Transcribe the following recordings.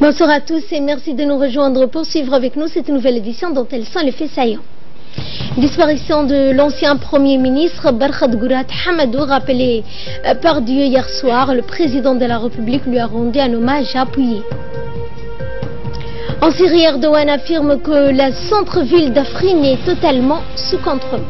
Bonsoir à tous et merci de nous rejoindre pour suivre avec nous cette nouvelle édition dont elles sont les faits saillants. Disparition de l'ancien Premier ministre Barkhad Gourat Hamadou, rappelé par Dieu hier soir, le président de la République lui a rendu un hommage appuyé. En Syrie, Erdogan affirme que la centre-ville d'Afrine est totalement sous contrôle.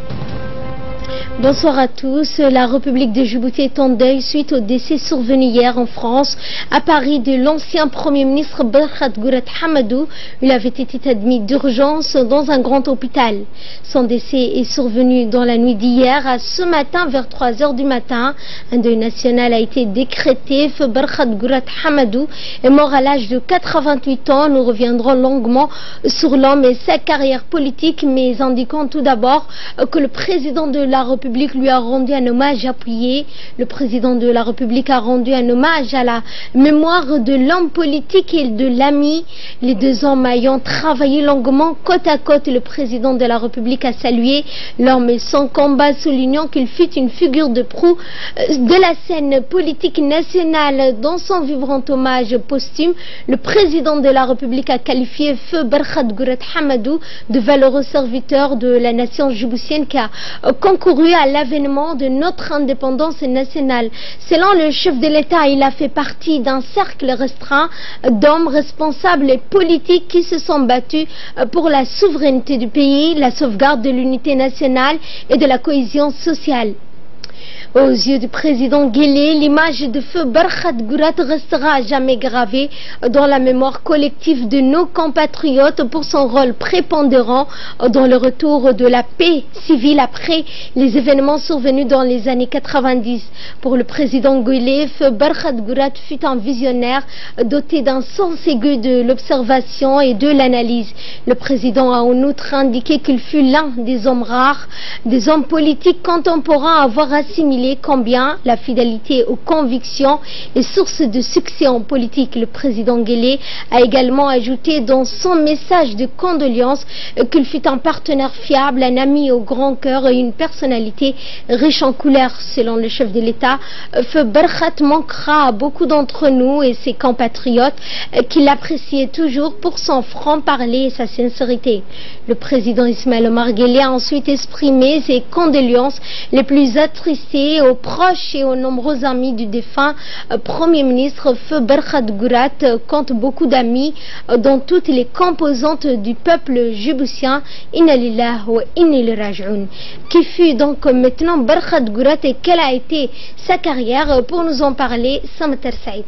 Bonsoir à tous. La République de Djibouti est en deuil suite au décès survenu hier en France, à Paris, de l'ancien Premier ministre Barkhad Gourat Hamadou. Il avait été admis d'urgence dans un grand hôpital. Son décès est survenu dans la nuit d'hier à ce matin vers 3 h du matin. Un deuil national a été décrété. Barkhad Gourat Hamadou est mort à l'âge de 88 ans. Nous reviendrons longuement sur l'homme et sa carrière politique, mais indiquons tout d'abord que le président de la République lui a rendu un hommage appuyé. Le président de la République a rendu un hommage à la mémoire de l'homme politique et de l'ami. Les deux hommes ayant travaillé longuement côte à côte, le président de la République a salué l'homme et son combat, soulignant qu'il fut une figure de proue de la scène politique nationale. Dans son vibrant hommage posthume, le président de la République a qualifié feu Barkhad Gourat Hamadou de valeureux serviteur de la nation djiboutienne qui a concouru à l'avènement de notre indépendance nationale. Selon le chef de l'État, il a fait partie d'un cercle restreint d'hommes responsables et politiques qui se sont battus pour la souveraineté du pays, la sauvegarde de l'unité nationale et de la cohésion sociale. Aux yeux du président Guelleh, l'image de feu Barkhad Gourat restera à jamais gravée dans la mémoire collective de nos compatriotes pour son rôle prépondérant dans le retour de la paix civile après les événements survenus dans les années 90. Pour le président Guelleh, feu Barkhad Gourat fut un visionnaire doté d'un sens aigu de l'observation et de l'analyse. Le président a en outre indiqué qu'il fut l'un des hommes rares, des hommes politiques contemporains à avoir assimilé combien la fidélité aux convictions est source de succès en politique. Le président Guelleh a également ajouté dans son message de condoléances qu'il fut un partenaire fiable, un ami au grand cœur et une personnalité riche en couleurs. Selon le chef de l'État, feu Barkhad manquera à beaucoup d'entre nous et ses compatriotes qu'il appréciait toujours pour son franc-parler et sa sincérité. Le président Ismaël Omar Guelleh a ensuite exprimé ses condoléances les plus attristées aux proches et aux nombreux amis du défunt Premier ministre. Feu Barkhad Gourat compte beaucoup d'amis dans toutes les composantes du peuple djiboutien. Inna lillahi wa inna ilayhi raji'un. Qui fut donc maintenant Barkhad Gourat et quelle a été sa carrière? Pour nous en parler, Samatar Saïd.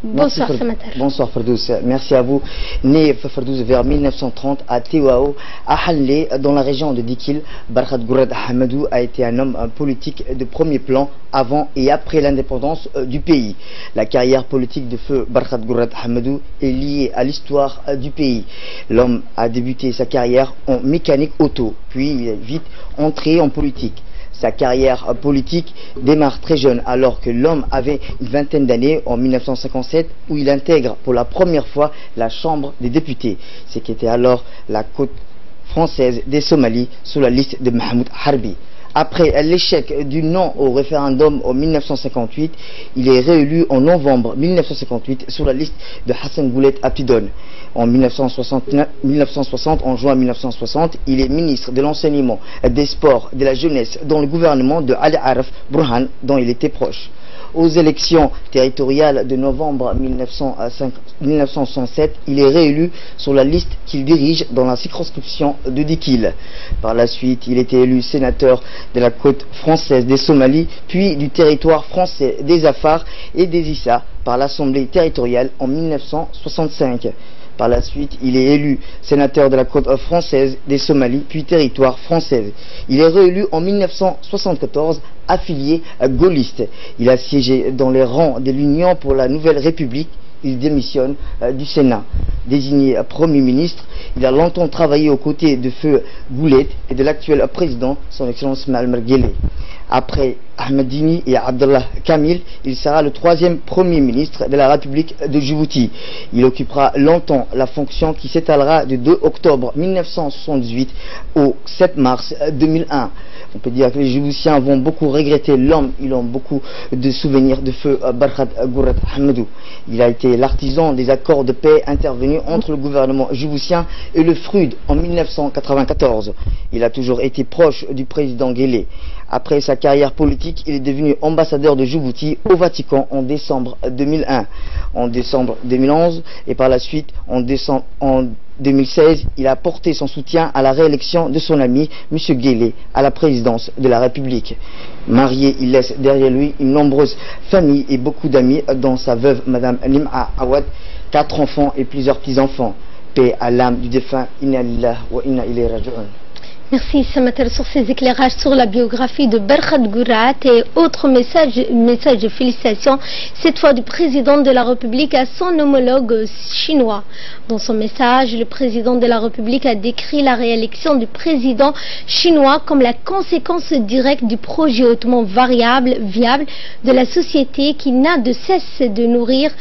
Bonsoir Samatar. Bonsoir Ferdous, merci à vous. Né Ferdous vers 1930 à Teouao, à Hanlé, dans la région de Dikil, Barkhad Gourat Hamadou a été un homme politique de premier plan avant et après l'indépendance du pays. La carrière politique de feu Barkhad Gourat Hamadou est liée à l'histoire du pays. L'homme a débuté sa carrière en mécanique auto, puis il est vite entré en politique. Sa carrière politique démarre très jeune alors que l'homme avait une vingtaine d'années en 1957 où il intègre pour la première fois la Chambre des députés, ce qui était alors la côte française des Somalies sous la liste de Mahmoud Harbi. Après l'échec du non au référendum en 1958, il est réélu en novembre 1958 sur la liste de Hassan Boulet Abtidon. En 1960, en juin 1960, il est ministre de l'enseignement, des sports, de la jeunesse dans le gouvernement de Ali Araf Burhan dont il était proche. Aux élections territoriales de novembre 1967, il est réélu sur la liste qu'il dirige dans la circonscription de Dikil. Par la suite, il était élu sénateur de la côte française des Somalies, puis du territoire français des Afars et des Issa par l'Assemblée territoriale en 1965. Par la suite, il est élu sénateur de la côte française des Somalies, puis territoire française. Il est réélu en 1974, affilié gaulliste. Il a siégé dans les rangs de l'Union pour la Nouvelle République. Il démissionne du Sénat. Désigné Premier ministre, il a longtemps travaillé aux côtés de feu Boulet et de l'actuel président, son Excellence Ismaël Omar Guelleh. Après Ahmadini et Abdallah Kamil, il sera le troisième premier ministre de la République de Djibouti. Il occupera longtemps la fonction qui s'étalera du 2 octobre 1978 au 7 mars 2001. On peut dire que les Djiboutiens vont beaucoup regretter l'homme, ils ont beaucoup de souvenirs de feu Barkhad Gourad Ahmadou. Il a été l'artisan des accords de paix intervenus entre le gouvernement djiboutien et le FRUD en 1994. Il a toujours été proche du président Guelleh. Après sa carrière politique, il est devenu ambassadeur de Djibouti au Vatican en décembre 2001. En décembre 2011 et par la suite en 2016, il a porté son soutien à la réélection de son ami M. Guelleh à la présidence de la République. Marié, il laisse derrière lui une nombreuse famille et beaucoup d'amis, dont sa veuve Mme Lim'a Awad, 4 enfants et plusieurs petits-enfants. Paix à l'âme du défunt, inna lillahi wa inna ilayhi raji'un. Merci Samater sur ces éclairages sur la biographie de Barkhad Gourad et autre message de félicitations, cette fois du président de la République à son homologue chinois. Dans son message, le président de la République a décrit la réélection du président chinois comme la conséquence directe du projet hautement viable de la société qui n'a de cesse de nourrir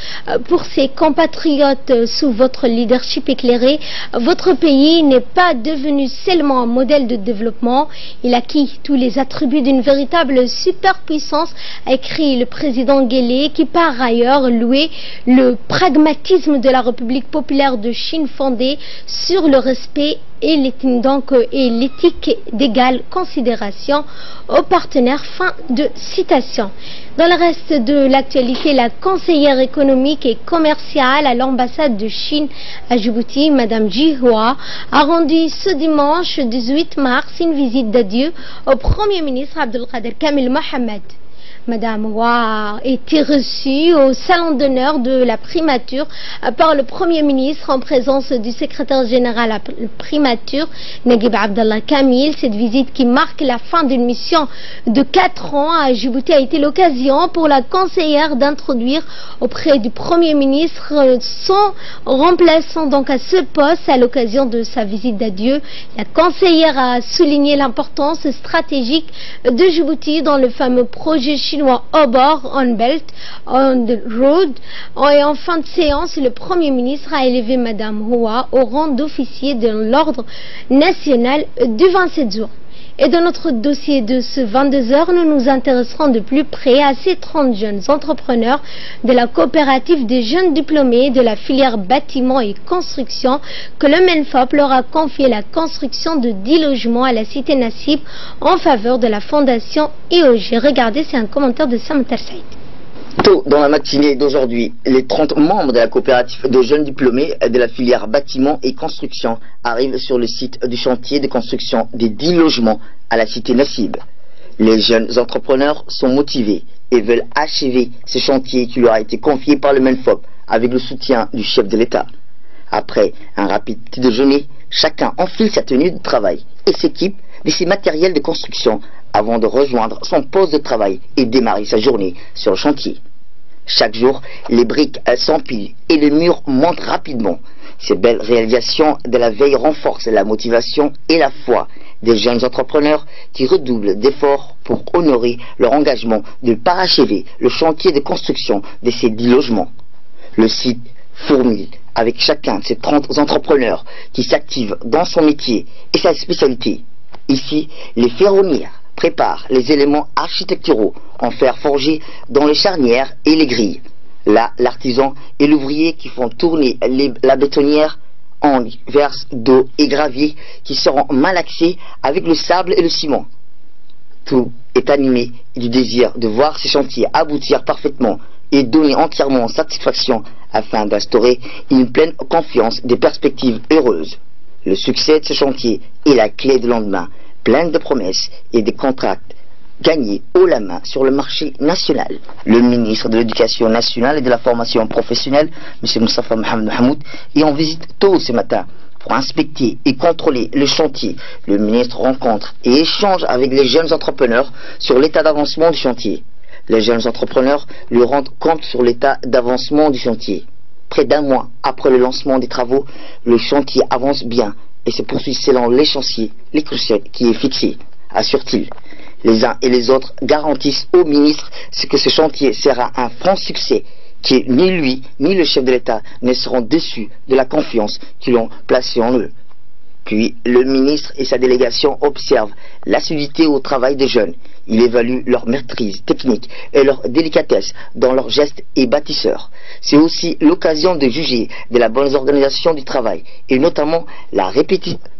pour ses compatriotes. Sous votre leadership éclairé, votre pays n'est pas devenu seulement un modèle de développement, il acquis tous les attributs d'une véritable superpuissance, a écrit le président Guelleh, qui par ailleurs louait le pragmatisme de la République populaire de Chine fondée sur le respect et l'éthique d'égale considération aux partenaires. Fin de citation. Dans le reste de l'actualité, la conseillère économique et commerciale à l'ambassade de Chine à Djibouti, Mme Ji Hua, a rendu ce dimanche 18 mars une visite d'adieu au Premier ministre Abdelkader Kamil Mohamed. Madame Hua a été reçue au salon d'honneur de la primature par le Premier ministre en présence du secrétaire général à la primature, Naguib Abdallah Kamil. Cette visite qui marque la fin d'une mission de 4 ans à Djibouti a été l'occasion pour la conseillère d'introduire auprès du Premier ministre son remplaçant donc à ce poste à l'occasion de sa visite d'adieu. La conseillère a souligné l'importance stratégique de Djibouti dans le fameux projet chinois Obor on Belt on the Road. Et en fin de séance, le Premier ministre a élevé Madame Hua au rang d'officier de l'ordre national du 27 juin. Et dans notre dossier de ce 22h, nous nous intéresserons de plus près à ces 30 jeunes entrepreneurs de la coopérative des jeunes diplômés de la filière bâtiment et construction que le MENFOP leur a confié la construction de 10 logements à la cité Nassib en faveur de la fondation EOG. Regardez, c'est un commentaire de Sam Tersaïd. Tôt dans la matinée d'aujourd'hui, les 30 membres de la coopérative de jeunes diplômés de la filière bâtiment et construction arrivent sur le site du chantier de construction des 10 logements à la cité Nassib. Les jeunes entrepreneurs sont motivés et veulent achever ce chantier qui leur a été confié par le MENFOP avec le soutien du chef de l'État. Après un rapide petit déjeuner, chacun enfile sa tenue de travail et s'équipe de ses matériels de construction avant de rejoindre son poste de travail et démarrer sa journée sur le chantier. Chaque jour, les briques s'empilent et les murs montent rapidement. Ces belles réalisations de la veille renforcent la motivation et la foi des jeunes entrepreneurs qui redoublent d'efforts pour honorer leur engagement de parachever le chantier de construction de ces 10 logements. Le site fourmille avec chacun de ces 30 entrepreneurs qui s'activent dans son métier et sa spécialité. Ici, les ferronnières préparent les éléments architecturaux en fer forgé dans les charnières et les grilles. Là, l'artisan et l'ouvrier qui font tourner la bétonnière en verse d'eau et gravier qui seront malaxés avec le sable et le ciment. Tout est animé du désir de voir ces chantiers aboutir parfaitement et donner entièrement satisfaction afin d'instaurer une pleine confiance des perspectives heureuses. Le succès de ce chantier est la clé du lendemain, pleine de promesses et de contrats gagnés haut la main sur le marché national. Le ministre de l'Éducation nationale et de la formation professionnelle, M. Moustapha Mohamed Mahmoud, est en visite tôt ce matin pour inspecter et contrôler le chantier. Le ministre rencontre et échange avec les jeunes entrepreneurs sur l'état d'avancement du chantier. Les jeunes entrepreneurs lui rendent compte sur l'état d'avancement du chantier. Près d'un mois après le lancement des travaux, le chantier avance bien et se poursuit selon l'échéancier qui est fixé, assure-t-il. Les uns et les autres garantissent au ministre que ce chantier sera un franc succès, que ni lui ni le chef de l'État ne seront déçus de la confiance qu'ils ont placée en eux. Puis le ministre et sa délégation observent l'assiduité au travail des jeunes. Il évalue leur maîtrise technique et leur délicatesse dans leurs gestes et bâtisseurs. C'est aussi l'occasion de juger de la bonne organisation du travail et notamment la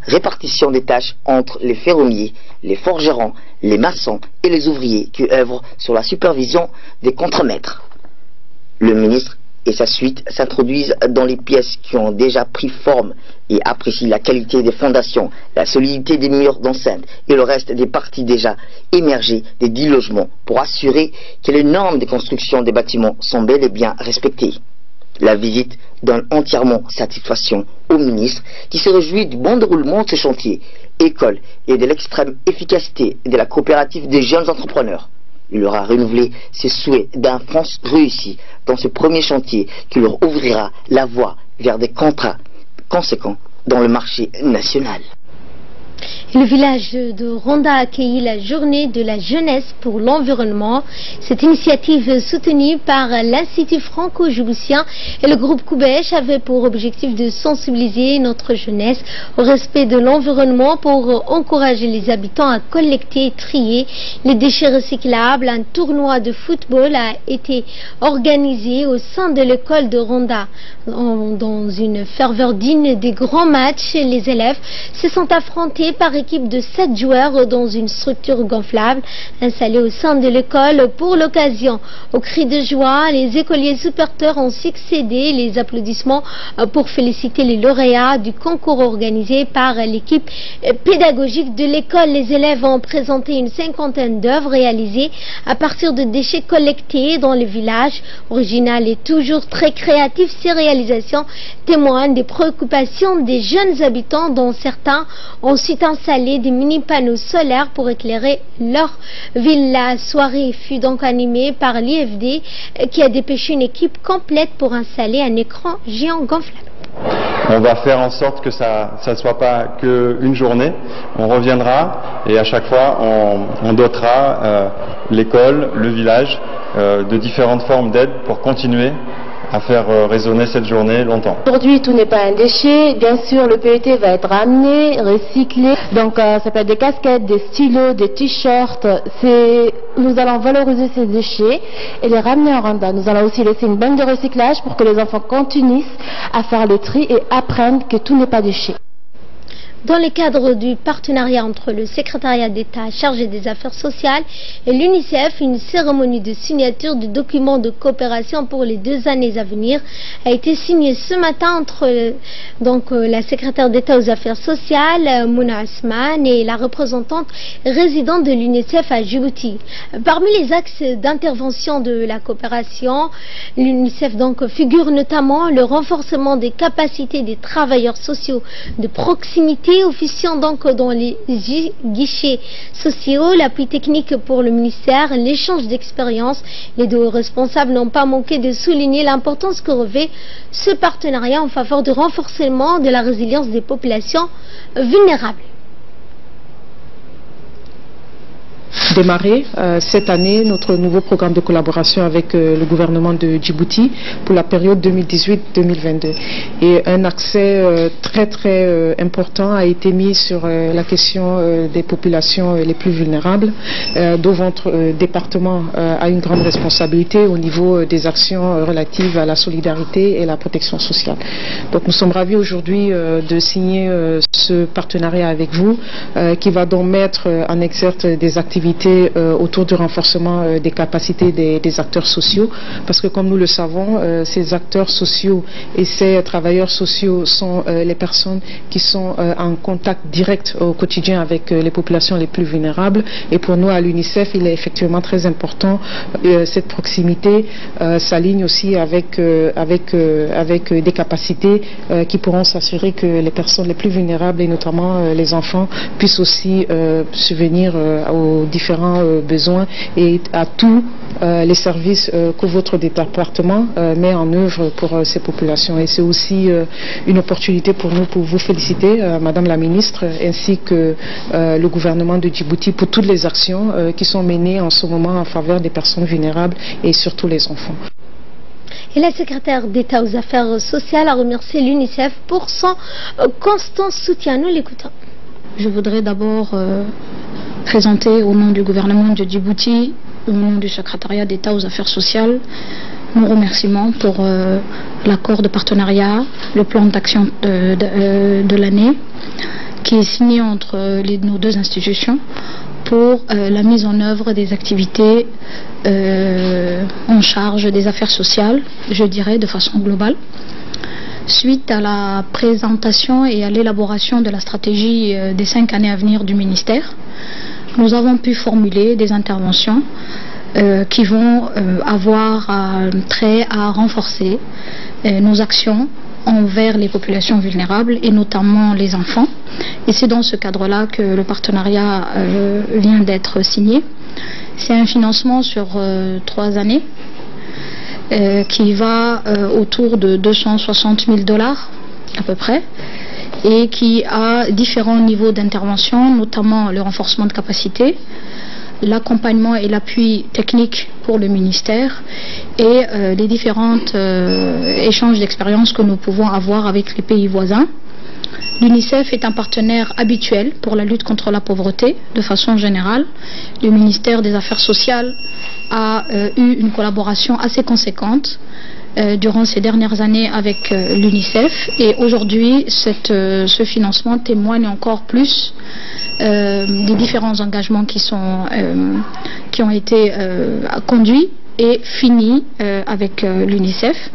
répartition des tâches entre les ferronniers, les forgerons, les maçons et les ouvriers qui œuvrent sur la supervision des contremaîtres. Le ministre et sa suite s'introduisent dans les pièces qui ont déjà pris forme et apprécient la qualité des fondations, la solidité des murs d'enceinte et le reste des parties déjà émergées des 10 logements pour assurer que les normes de construction des bâtiments sont bel et bien respectées. La visite donne entièrement satisfaction au ministre qui se réjouit du bon déroulement de ce chantier, école et de l'extrême efficacité de la coopérative des jeunes entrepreneurs. Il leur a renouvelé ses souhaits d'un France réussi dans ce premier chantier qui leur ouvrira la voie vers des contrats conséquents dans le marché national. Le village de Ronda a accueilli la journée de la jeunesse pour l'environnement. Cette initiative soutenue par l'Institut franco-djiboutien et le groupe Koubèche avait pour objectif de sensibiliser notre jeunesse au respect de l'environnement pour encourager les habitants à collecter et trier les déchets recyclables. Un tournoi de football a été organisé au sein de l'école de Ronda. Dans une ferveur digne des grands matchs, les élèves se sont affrontés par équipe de 7 joueurs dans une structure gonflable installée au sein de l'école pour l'occasion. Au cri de joie, les écoliers supporters ont succédé les applaudissements pour féliciter les lauréats du concours organisé par l'équipe pédagogique de l'école. Les élèves ont présenté une 50aine d'œuvres réalisées à partir de déchets collectés dans le village. Original et toujours très créatif, ces réalisations témoignent des préoccupations des jeunes habitants dont certains ont ensuite installé des mini-panneaux solaires pour éclairer leur ville. La soirée fut donc animée par l'IFD qui a dépêché une équipe complète pour installer un écran géant gonflable. On va faire en sorte que ça ne soit pas qu'une journée. On reviendra et à chaque fois on dotera l'école, le village de différentes formes d'aide pour continuer à faire résonner cette journée longtemps. Aujourd'hui, tout n'est pas un déchet. Bien sûr, le PET va être ramené, recyclé. Donc, ça peut être des casquettes, des stylos, des t-shirts. Nous allons valoriser ces déchets et les ramener en Ronda. Nous allons aussi laisser une banque de recyclage pour que les enfants continuent à faire le tri et apprennent que tout n'est pas déchet. Dans le cadre du partenariat entre le secrétariat d'État chargé des affaires sociales et l'UNICEF, une cérémonie de signature du document de coopération pour les 2 années à venir a été signée ce matin entre la secrétaire d'État aux affaires sociales, Mouna Asman, et la représentante résidente de l'UNICEF à Djibouti. Parmi les axes d'intervention de la coopération, l'UNICEF figure notamment le renforcement des capacités des travailleurs sociaux de proximité officiant dans les guichets sociaux, l'appui technique pour le ministère, l'échange d'expériences. Les 2 responsables n'ont pas manqué de souligner l'importance que revêt ce partenariat en faveur du renforcement de la résilience des populations vulnérables. Démarrer cette année notre nouveau programme de collaboration avec le gouvernement de Djibouti pour la période 2018-2022. Et un accès très important a été mis sur la question des populations les plus vulnérables, dont votre département a une grande responsabilité au niveau des actions relatives à la solidarité et la protection sociale. Donc nous sommes ravis aujourd'hui de signer ce partenariat avec vous qui va donc mettre en exergue des activités autour du renforcement des capacités des acteurs sociaux, parce que comme nous le savons, ces acteurs sociaux et ces travailleurs sociaux sont les personnes qui sont en contact direct au quotidien avec les populations les plus vulnérables, et pour nous à l'UNICEF il est effectivement très important cette proximité s'aligne aussi avec des capacités qui pourront s'assurer que les personnes les plus vulnérables et notamment les enfants puissent aussi subvenir aux différents différents besoins et à tous les services que votre département met en œuvre pour ces populations. Et c'est aussi une opportunité pour nous pour vous féliciter, Madame la Ministre, ainsi que le gouvernement de Djibouti pour toutes les actions qui sont menées en ce moment en faveur des personnes vulnérables et surtout les enfants. Et la secrétaire d'État aux Affaires sociales a remercié l'UNICEF pour son constant soutien. Nous l'écoutons. Je voudrais d'abord présenter au nom du gouvernement de Djibouti, au nom du secrétariat d'État aux Affaires sociales, nos remerciements pour l'accord de partenariat, le plan d'action de l'année, qui est signé entre nos deux institutions pour la mise en œuvre des activités en charge des affaires sociales, je dirais de façon globale. Suite à la présentation et à l'élaboration de la stratégie des 5 années à venir du ministère, nous avons pu formuler des interventions qui vont avoir trait à renforcer nos actions envers les populations vulnérables et notamment les enfants. Et c'est dans ce cadre-là que le partenariat vient d'être signé. C'est un financement sur 3 années qui va autour de 260 000 $ à peu près et qui a différents niveaux d'intervention, notamment le renforcement de capacité, l'accompagnement et l'appui technique pour le ministère et les différents échanges d'expériences que nous pouvons avoir avec les pays voisins. L'UNICEF est un partenaire habituel pour la lutte contre la pauvreté de façon générale. Le ministère des Affaires sociales a eu une collaboration assez conséquente durant ces dernières années avec l'UNICEF et aujourd'hui ce financement témoigne encore plus des différents engagements qui ont été conduits et finis avec l'UNICEF.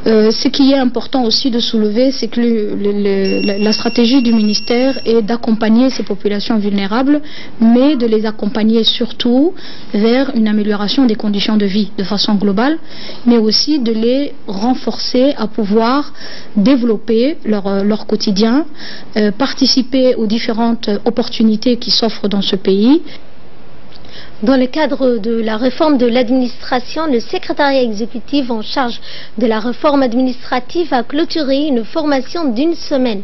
Ce qui est important aussi de soulever, c'est que la stratégie du ministère est d'accompagner ces populations vulnérables, mais de les accompagner surtout vers une amélioration des conditions de vie de façon globale, mais aussi de les renforcer à pouvoir développer leur quotidien, participer aux différentes opportunités qui s'offrent dans ce pays. Dans le cadre de la réforme de l'administration, le secrétariat exécutif en charge de la réforme administrative a clôturé une formation d'1 semaine.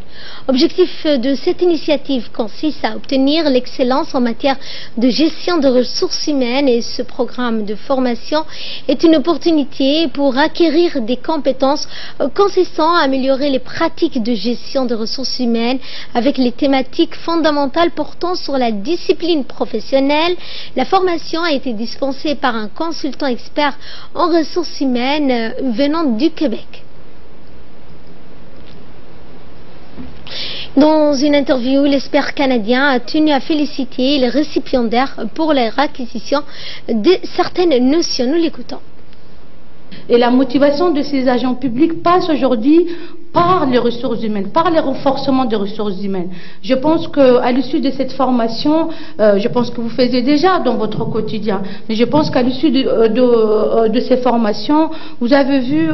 Objectif de cette initiative consiste à obtenir l'excellence en matière de gestion de ressources humaines et ce programme de formation est une opportunité pour acquérir des compétences consistant à améliorer les pratiques de gestion de ressources humaines avec les thématiques fondamentales portant sur la discipline professionnelle. La formation a été dispensée par un consultant expert en ressources humaines venant du Québec. Dans une interview, l'expert canadien a tenu à féliciter les récipiendaires pour leur acquisition de certaines notions. Nous l'écoutons. Et la motivation de ces agents publics passe aujourd'hui par les ressources humaines, par le renforcement des ressources humaines. Je pense qu'à l'issue de cette formation, je pense que vous faisiez déjà dans votre quotidien, mais je pense qu'à l'issue de ces formations, vous avez vu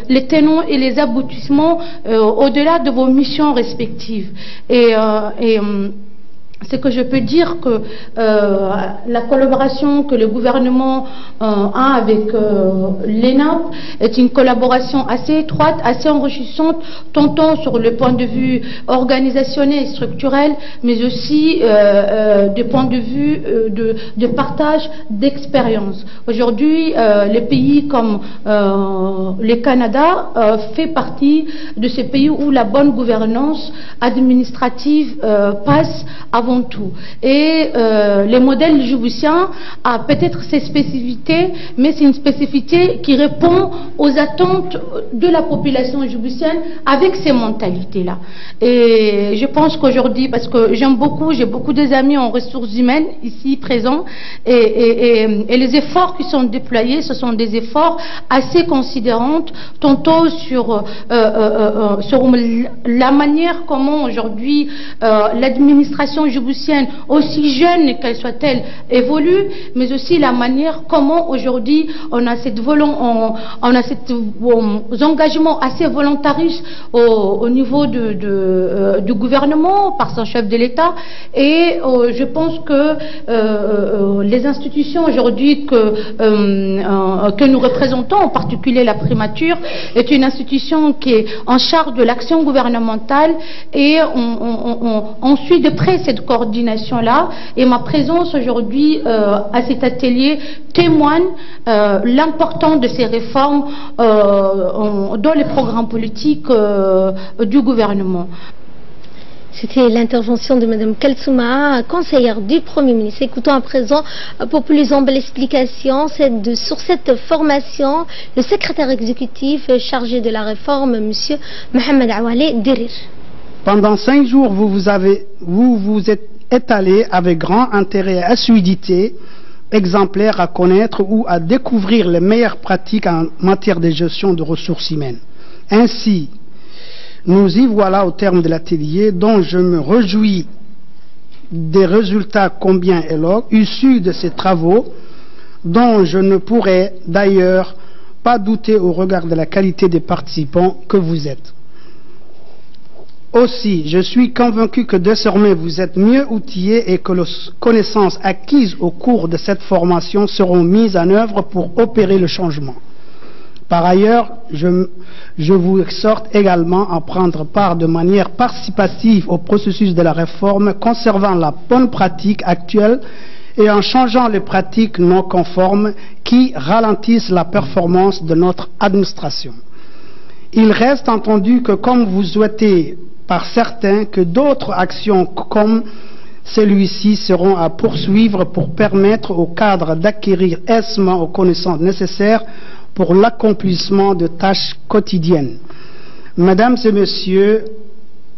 les tenants et les aboutissements au-delà de vos missions respectives. C'est que je peux dire que la collaboration que le gouvernement a avec l'ENAP est une collaboration assez étroite, assez enrichissante, tantôt sur le point de vue organisationnel et structurel, mais aussi du point de vue de partage d'expérience. Aujourd'hui, les pays comme le Canada fait partie de ces pays où la bonne gouvernance administrative passe avant tout. Et le modèle djiboutien a peut-être ses spécificités, mais c'est une spécificité qui répond aux attentes de la population djiboutienne avec ces mentalités-là. Et je pense qu'aujourd'hui, parce que j'ai beaucoup des amis en ressources humaines ici présents, et les efforts qui sont déployés, ce sont des efforts assez considérants, tantôt sur la manière comment aujourd'hui l'administration djiboutienne, aussi jeune qu'elle soit-elle, évolue, mais aussi la manière comment aujourd'hui on a cet engagement assez volontariste au niveau du gouvernement par son chef de l'État, et je pense que les institutions aujourd'hui que nous représentons, en particulier la primature, est une institution qui est en charge de l'action gouvernementale, et on suit de près cette coordination-là, et ma présence aujourd'hui à cet atelier témoigne l'importance de ces réformes dans les programmes politiques du gouvernement. C'était l'intervention de Mme Kalsouma, conseillère du Premier ministre. Écoutons à présent, pour plus amples explications sur cette formation, le secrétaire exécutif chargé de la réforme, M. Mohamed Awale Derir. Pendant 5 jours, vous vous êtes étalé avec grand intérêt et assiduité, exemplaire à connaître ou à découvrir les meilleures pratiques en matière de gestion de ressources humaines. Ainsi, nous y voilà au terme de l'atelier, dont je me réjouis des résultats combien éloquents issus de ces travaux, dont je ne pourrais d'ailleurs pas douter au regard de la qualité des participants que vous êtes. Aussi, je suis convaincu que désormais vous êtes mieux outillés et que les connaissances acquises au cours de cette formation seront mises en œuvre pour opérer le changement. Par ailleurs, je vous exhorte également à prendre part de manière participative au processus de la réforme, conservant la bonne pratique actuelle et en changeant les pratiques non conformes qui ralentissent la performance de notre administration. Il reste entendu que comme vous souhaitez par certains que d'autres actions comme celui-ci seront à poursuivre pour permettre au cadre d'acquérir aisément aux connaissances nécessaires pour l'accomplissement de tâches quotidiennes. Mesdames et messieurs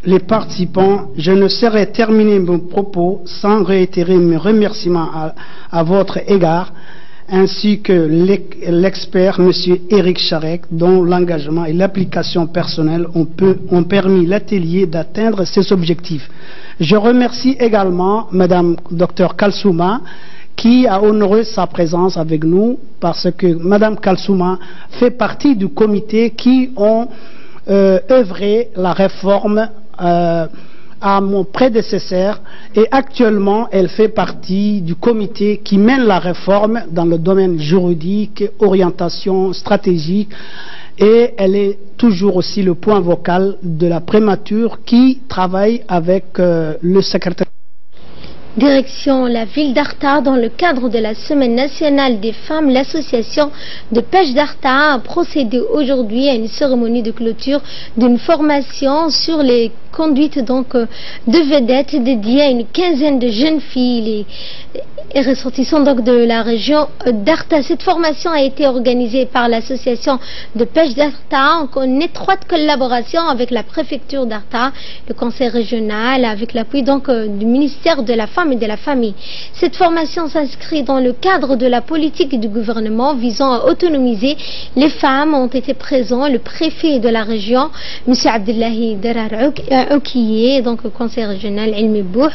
les participants, je ne saurais terminer mon propos sans réitérer mes remerciements à votre égard, ainsi que l'expert M. Éric Charek, dont l'engagement et l'application personnelle ont permis l'atelier d'atteindre ses objectifs. Je remercie également Mme Dr Kalsouma, qui a honoré sa présence avec nous, parce que Mme Kalsouma fait partie du comité qui ont œuvré la réforme à mon prédécesseur, et actuellement elle fait partie du comité qui mène la réforme dans le domaine juridique, orientation stratégique, et elle est toujours aussi le point vocal de la primature qui travaille avec le secrétaire. Direction la ville d'Arta, dans le cadre de la Semaine nationale des femmes, l'association de pêche d'Arta a procédé aujourd'hui à une cérémonie de clôture d'une formation sur les conduites de vedettes dédiée à une quinzaine de jeunes filles et ressortissants de la région d'Arta. Cette formation a été organisée par l'association de pêche d'Arta en étroite collaboration avec la préfecture d'Arta, le conseil régional, avec l'appui du ministère de la Femme et de la Famille. Cette formation s'inscrit dans le cadre de la politique du gouvernement visant à autonomiser les femmes. Ont été présents le préfet de la région, M. Abdullahi Derar Oukiye, donc le conseil régional Elmi Bouh,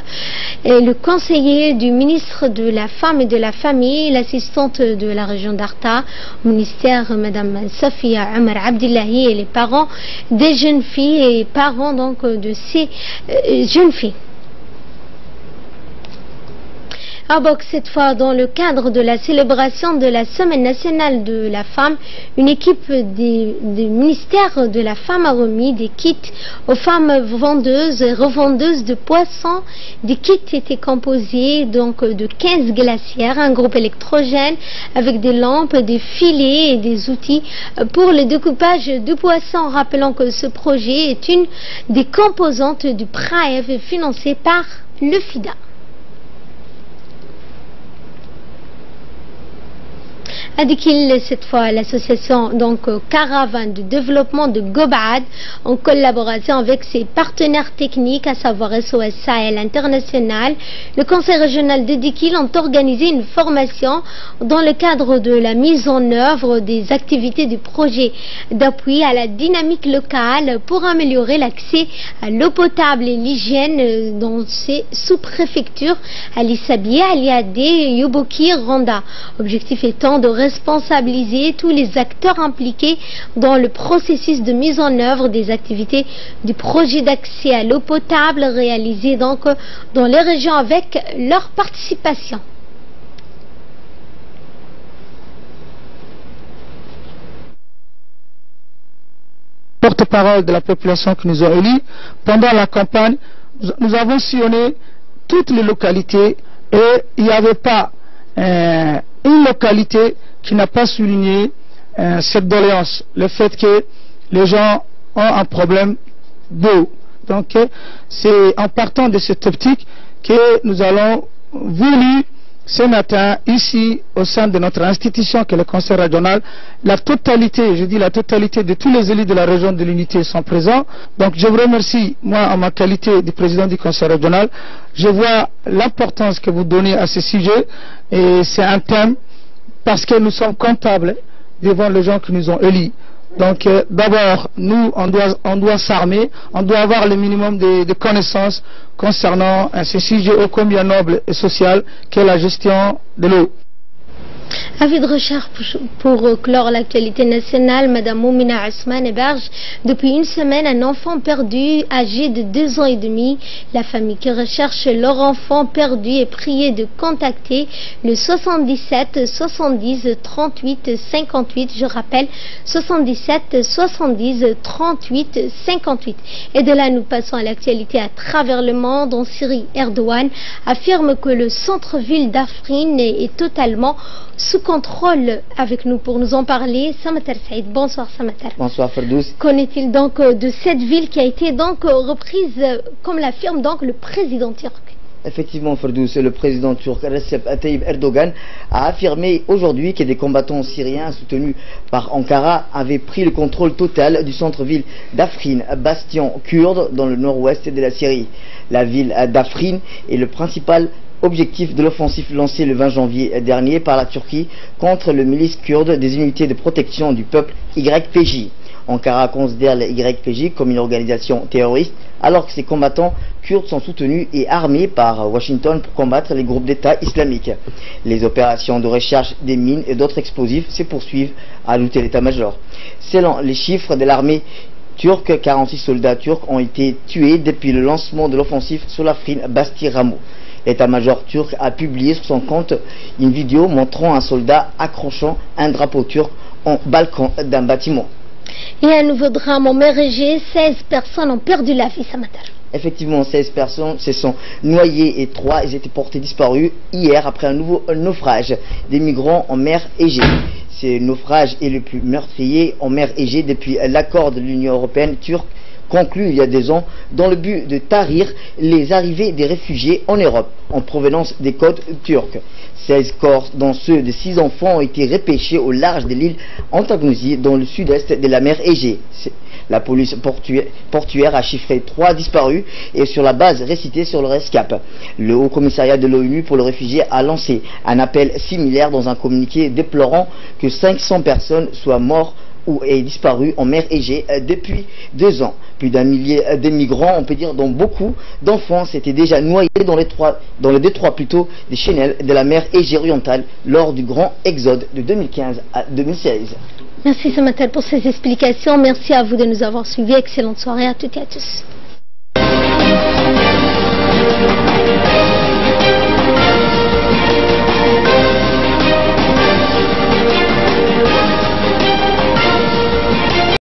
et le conseiller du ministre de la Femme et de la Famille, l'assistante de la région d'Arta au ministère, Mme Safia Omar Abdullahi, et les parents des jeunes filles et parents de ces jeunes filles. À Box, cette fois dans le cadre de la célébration de la Semaine nationale de la femme, une équipe du ministère de la Femme a remis des kits aux femmes vendeuses et revendeuses de poissons. Des kits étaient composés de 15 glacières, un groupe électrogène avec des lampes, des filets et des outils pour le découpage de poissons. Rappelons que ce projet est une des composantes du PRAEV financé par le FIDA. À Dikil, cette fois, l'association Caravane de développement de Gobad, en collaboration avec ses partenaires techniques, à savoir SOS Sahel International, le Conseil régional de Dikil ont organisé une formation dans le cadre de la mise en œuvre des activités du projet d'appui à la dynamique locale pour améliorer l'accès à l'eau potable et l'hygiène dans ces sous-préfectures Alisabie, Aliadé, Yoboki, Rwanda. Objectif étant de responsabiliser tous les acteurs impliqués dans le processus de mise en œuvre des activités du projet d'accès à l'eau potable réalisé donc dans les régions avec leur participation. Porte-parole de la population qui nous ont élus, pendant la campagne, nous avons sillonné toutes les localités et il n'y avait pas une localité qui n'a pas souligné cette doléance, le fait que les gens ont un problème d'eau. Donc c'est en partant de cette optique que nous allons voulu ce matin, ici, au sein de notre institution, qui est le Conseil régional, la totalité, je dis la totalité de tous les élus de la région de l'unité sont présents. Donc je vous remercie, moi, en ma qualité de président du Conseil régional. Je vois l'importance que vous donnez à ce sujet et c'est un thème parce que nous sommes comptables devant les gens qui nous ont élus. Donc d'abord, nous, on doit s'armer, on doit avoir le minimum de connaissances concernant ce sujet ô combien noble et social qu'est la gestion de l'eau. Avis de recherche pour clore l'actualité nationale, Madame Moumina Ousmane héberge depuis une semaine un enfant perdu âgé de 2 ans et demi. La famille qui recherche leur enfant perdu est priée de contacter le 77 70 38 58. Je rappelle 77 70 38 58. Et de là, nous passons à l'actualité à travers le monde. En Syrie, Erdogan affirme que le centre-ville d'Afrine est totalement sous contrôle. Avec nous pour nous en parler, Samatar Saïd. Bonsoir Samatar. Bonsoir Ferdouz. Qu'en-est-il donc de cette ville qui a été donc reprise, comme l'affirme donc le président turc? Effectivement, Ferdouz, le président turc Recep Tayyip Erdogan a affirmé aujourd'hui que des combattants syriens soutenus par Ankara avaient pris le contrôle total du centre-ville d'Afrin, bastion kurde dans le nord-ouest de la Syrie. La ville d'Afrin est le principal objectif de l'offensive lancée le 20 janvier dernier par la Turquie contre le milice kurde des unités de protection du peuple YPJ. Ankara considère le YPJ comme une organisation terroriste alors que ses combattants kurdes sont soutenus et armés par Washington pour combattre les groupes d'État islamiques. Les opérations de recherche des mines et d'autres explosifs se poursuivent, a ajouté l'état-major. Selon les chiffres de l'armée turque, 46 soldats turcs ont été tués depuis le lancement de l'offensive sur l'Afrin Basti Ramo. L'état-major turc a publié sur son compte une vidéo montrant un soldat accrochant un drapeau turc en balcon d'un bâtiment. Et un nouveau drame en mer Égée, 16 personnes ont perdu la vie ce matin. Effectivement, 16 personnes se sont noyées et 3 étaient portées disparues hier après un nouveau naufrage des migrants en mer Égée. Ce naufrage est le plus meurtrier en mer Égée depuis l'accord de l'Union européenne turque conclu il y a 2 ans dans le but de tarir les arrivées des réfugiés en Europe en provenance des côtes turques. 16 corps, dont ceux de 6 enfants, ont été repêchés au large de l'île Antagnousie dans le sud-est de la mer Égée. La police portuaire a chiffré 3 disparus et sur la base récitée sur leur escape. Le Haut Commissariat de l'ONU pour les réfugiés a lancé un appel similaire dans un communiqué déplorant que 500 personnes soient mortes ou aient disparu en mer Égée depuis 2 ans. Plus d'1 millier de migrants, on peut dire, dont beaucoup d'enfants s'étaient déjà noyés dans le détroit plutôt des Chenel de la mer Égée orientale lors du grand exode de 2015 à 2016. Merci Samatel pour ces explications. Merci à vous de nous avoir suivis. Excellente soirée à toutes et à tous.